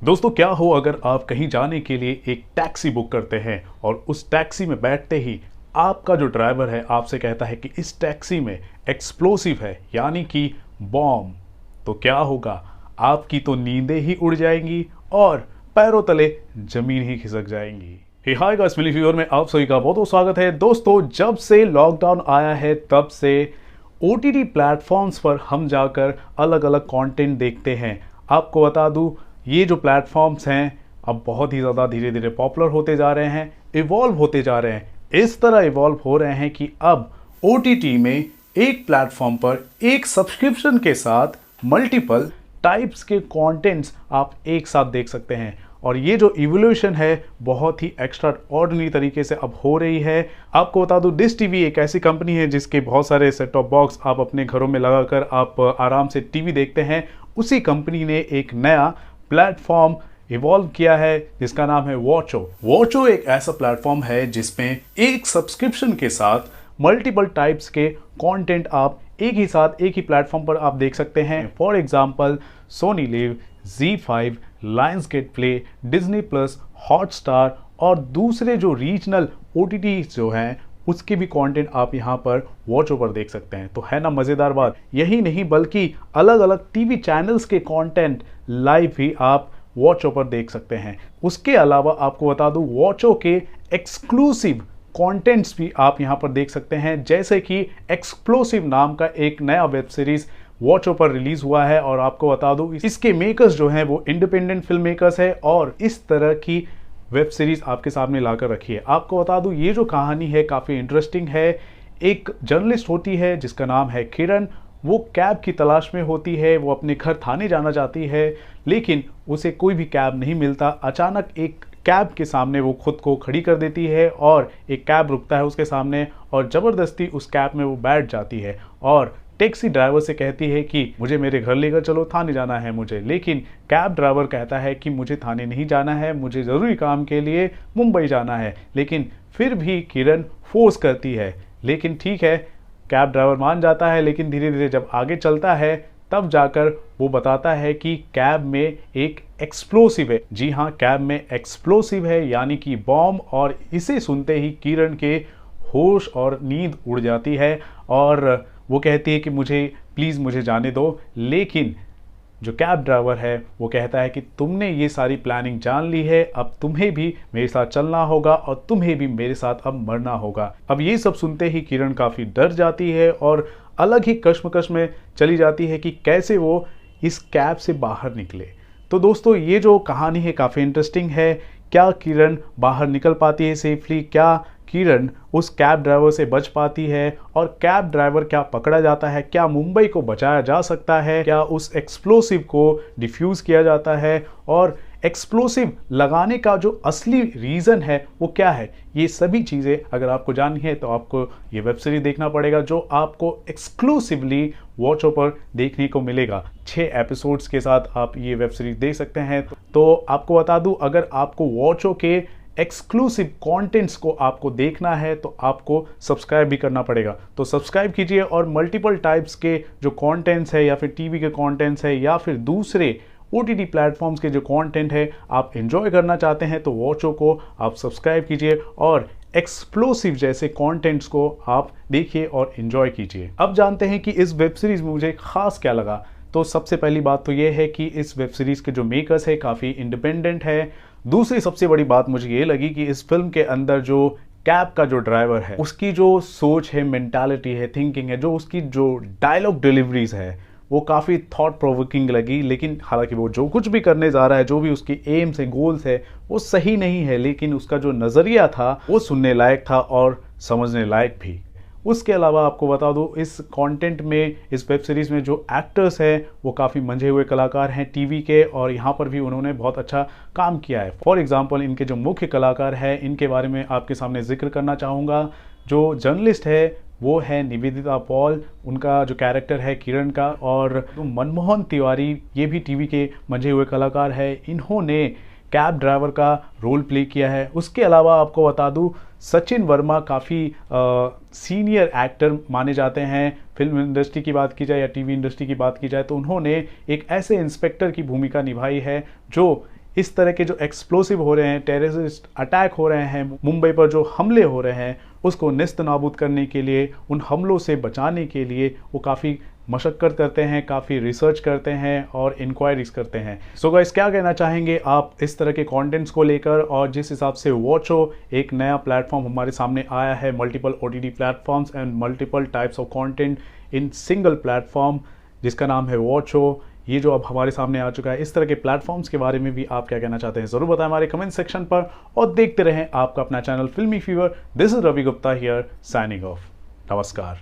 दोस्तों, क्या हो अगर आप कहीं जाने के लिए एक टैक्सी बुक करते हैं और उस टैक्सी में बैठते ही आपका जो ड्राइवर है आपसे कहता है कि इस टैक्सी में एक्सप्लोसिव है, यानी कि बॉम्ब। तो क्या होगा? आपकी तो नींदें ही उड़ जाएंगी और पैरों तले जमीन ही खिसक जाएंगी। हे हाय गाइस, मिली फीवर में आप सभी का बहुत बहुत स्वागत है। दोस्तों, जब से लॉकडाउन आया है तब से OTT प्लेटफॉर्म्स पर हम जाकर अलग अलग कंटेंट देखते हैं। आपको बता दूं, ये जो प्लेटफॉर्म्स हैं अब बहुत ही ज़्यादा धीरे धीरे पॉपुलर होते जा रहे हैं, इवॉल्व होते जा रहे हैं। इस तरह इवॉल्व हो रहे हैं कि अब OTT में एक प्लेटफॉर्म पर एक सब्सक्रिप्शन के साथ मल्टीपल टाइप्स के कंटेंट्स आप एक साथ देख सकते हैं। और ये जो इवोल्यूशन है बहुत ही एक्स्ट्रा ऑर्डिनरी तरीके से अब हो रही है। आपको बता दूं, डिश टीवी एक ऐसी कंपनी है जिसके बहुत सारे सेट टॉप बॉक्स आप अपने घरों में लगाकर आप आराम से टीवी देखते हैं। उसी कंपनी ने एक नया प्लेटफॉर्म इवॉल्व किया है जिसका नाम है वॉचो। वॉचो एक ऐसा प्लेटफॉर्म है जिसमें एक सब्सक्रिप्शन के साथ मल्टीपल टाइप्स के कंटेंट आप एक ही साथ एक ही प्लेटफॉर्म पर आप देख सकते हैं। For example Sony Liv, ZEE5, Lionsgate Play, Disney Plus, Hotstar और दूसरे जो रीजनल OTT जो हैं उसके भी कंटेंट आप यहाँ पर वॉचो पर देख सकते हैं। तो है ना मज़ेदार बात। यही नहीं बल्कि अलग अलग टीवी चैनल्स के कंटेंट लाइव भी आप वॉचो पर देख सकते हैं। उसके अलावा आपको बता दूं, वॉचो के एक्सक्लूसिव कंटेंट्स भी आप यहाँ पर देख सकते हैं, जैसे कि एक्सप्लोसिव नाम का एक नया वेब सीरीज वॉचो पर रिलीज हुआ है। और आपको बता दूं, इसके मेकर्स जो हैं वो इंडिपेंडेंट फिल्म मेकर्स है और इस तरह की वेब सीरीज आपके सामने लाकर रखी है। आपको बता दूं, ये जो कहानी है काफ़ी इंटरेस्टिंग है। एक जर्नलिस्ट होती है जिसका नाम है किरण। वो कैब की तलाश में होती है, वो अपने घर थाने जाना चाहती है, लेकिन उसे कोई भी कैब नहीं मिलता। अचानक एक कैब के सामने वो खुद को खड़ी कर देती है और एक कैब रुकता है उसके सामने और ज़बरदस्ती उस कैब में वो बैठ जाती है और टैक्सी ड्राइवर से कहती है कि मुझे मेरे घर लेकर चलो, थाने जाना है मुझे। लेकिन कैब ड्राइवर कहता है कि मुझे थाने नहीं जाना है, मुझे ज़रूरी काम के लिए मुंबई जाना है। लेकिन फिर भी किरण फोर्स करती है, लेकिन ठीक है, कैब ड्राइवर मान जाता है। लेकिन धीरे धीरे जब आगे चलता है तब जाकर वो बताता है कि कैब में एक एक्सप्लोसिव है। जी हाँ, कैब में एक्सप्लोसिव है, यानी कि बॉम्ब। और इसे सुनते ही किरण के होश और नींद उड़ जाती है और वो कहती है कि प्लीज़ मुझे जाने दो। लेकिन जो कैब ड्राइवर है वो कहता है कि तुमने ये सारी प्लानिंग जान ली है, अब तुम्हें भी मेरे साथ चलना होगा और तुम्हें भी मेरे साथ अब मरना होगा। अब ये सब सुनते ही किरण काफ़ी डर जाती है और अलग ही कश्मकश में चली जाती है कि कैसे वो इस कैब से बाहर निकले। तो दोस्तों, ये जो कहानी है काफ़ी इंटरेस्टिंग है। क्या किरण बाहर निकल पाती है सेफली? क्या किरण उस कैब ड्राइवर से बच पाती है? और कैब ड्राइवर क्या पकड़ा जाता है? क्या मुंबई को बचाया जा सकता है? क्या उस एक्सप्लोसिव को डिफ्यूज़ किया जाता है? और एक्सप्लोसिव लगाने का जो असली रीज़न है वो क्या है? ये सभी चीज़ें अगर आपको जाननी है तो आपको ये वेब सीरीज देखना पड़ेगा, जो आपको एक्सक्लूसिवली वॉचो पर देखने को मिलेगा। 6 एपिसोड्स के साथ आप ये वेब सीरीज देख सकते हैं। तो आपको बता दूं, अगर आपको वॉचो के एक्सक्लूसिव कंटेंट्स को आपको देखना है तो आपको सब्सक्राइब भी करना पड़ेगा। तो सब्सक्राइब कीजिए और मल्टीपल टाइप्स के जो कंटेंट्स है या फिर टीवी के कंटेंट्स है या फिर दूसरे OTT प्लेटफॉर्म्स के जो कंटेंट है आप एंजॉय करना चाहते हैं तो वॉचो को आप सब्सक्राइब कीजिए और एक्सप्लोसिव जैसे कंटेंट्स को आप देखिए और एंजॉय कीजिए। अब जानते हैं कि इस वेब सीरीज में मुझे खास क्या लगा। तो सबसे पहली बात तो ये है कि इस वेब सीरीज के जो मेकर्स है काफ़ी इंडिपेंडेंट है। दूसरी सबसे बड़ी बात मुझे ये लगी कि इस फिल्म के अंदर जो कैब का जो ड्राइवर है उसकी जो सोच है, मेंटालिटी है, थिंकिंग है, जो उसकी जो डायलॉग डिलीवरीज है वो काफ़ी थॉट प्रोवोकिंग लगी। लेकिन हालांकि वो जो कुछ भी करने जा रहा है, जो भी उसकी एम्स है, गोल्स है, वो सही नहीं है, लेकिन उसका जो नज़रिया था वो सुनने लायक था और समझने लायक भी। उसके अलावा आपको बता दूं, इस कंटेंट में, इस वेब सीरीज़ में जो एक्टर्स हैं वो काफ़ी मंझे हुए कलाकार हैं टीवी के, और यहाँ पर भी उन्होंने बहुत अच्छा काम किया है। फॉर एग्जांपल, इनके जो मुख्य कलाकार हैं इनके बारे में आपके सामने जिक्र करना चाहूँगा। जो जर्नलिस्ट है वो है निवेदिता पॉल, उनका जो कैरेक्टर है किरण का। और मनमोहन तिवारी, ये भी टीवी के मंझे हुए कलाकार है, इन्होंने कैब ड्राइवर का रोल प्ले किया है। उसके अलावा आपको बता दूं, सचिन वर्मा काफ़ी सीनियर एक्टर माने जाते हैं। फिल्म इंडस्ट्री की बात की जाए या टीवी इंडस्ट्री की बात की जाए तो उन्होंने एक ऐसे इंस्पेक्टर की भूमिका निभाई है जो इस तरह के जो एक्सप्लोसिव हो रहे हैं, टेररिस्ट अटैक हो रहे हैं, मुंबई पर जो हमले हो रहे हैं उसको नेस्त नाबूद करने के लिए, उन हमलों से बचाने के लिए वो काफ़ी मशक्क़त करते हैं, काफ़ी रिसर्च करते हैं और इंक्वायरीज करते हैं। सो गाइस, क्या कहना चाहेंगे आप इस तरह के कंटेंट्स को लेकर? और जिस हिसाब से वॉचो एक नया प्लेटफॉर्म हमारे सामने आया है, multiple OTT platforms and multiple types of content in single platform जिसका नाम है वॉचो, ये जो अब हमारे सामने आ चुका है, इस तरह के प्लेटफॉर्म्स के बारे में भी आप क्या कहना चाहते हैं ज़रूर बताएं हमारे कमेंट सेक्शन पर। और देखते रहें आपका अपना channel Filmi Fever. This is Ravi Gupta here, signing off. नमस्कार।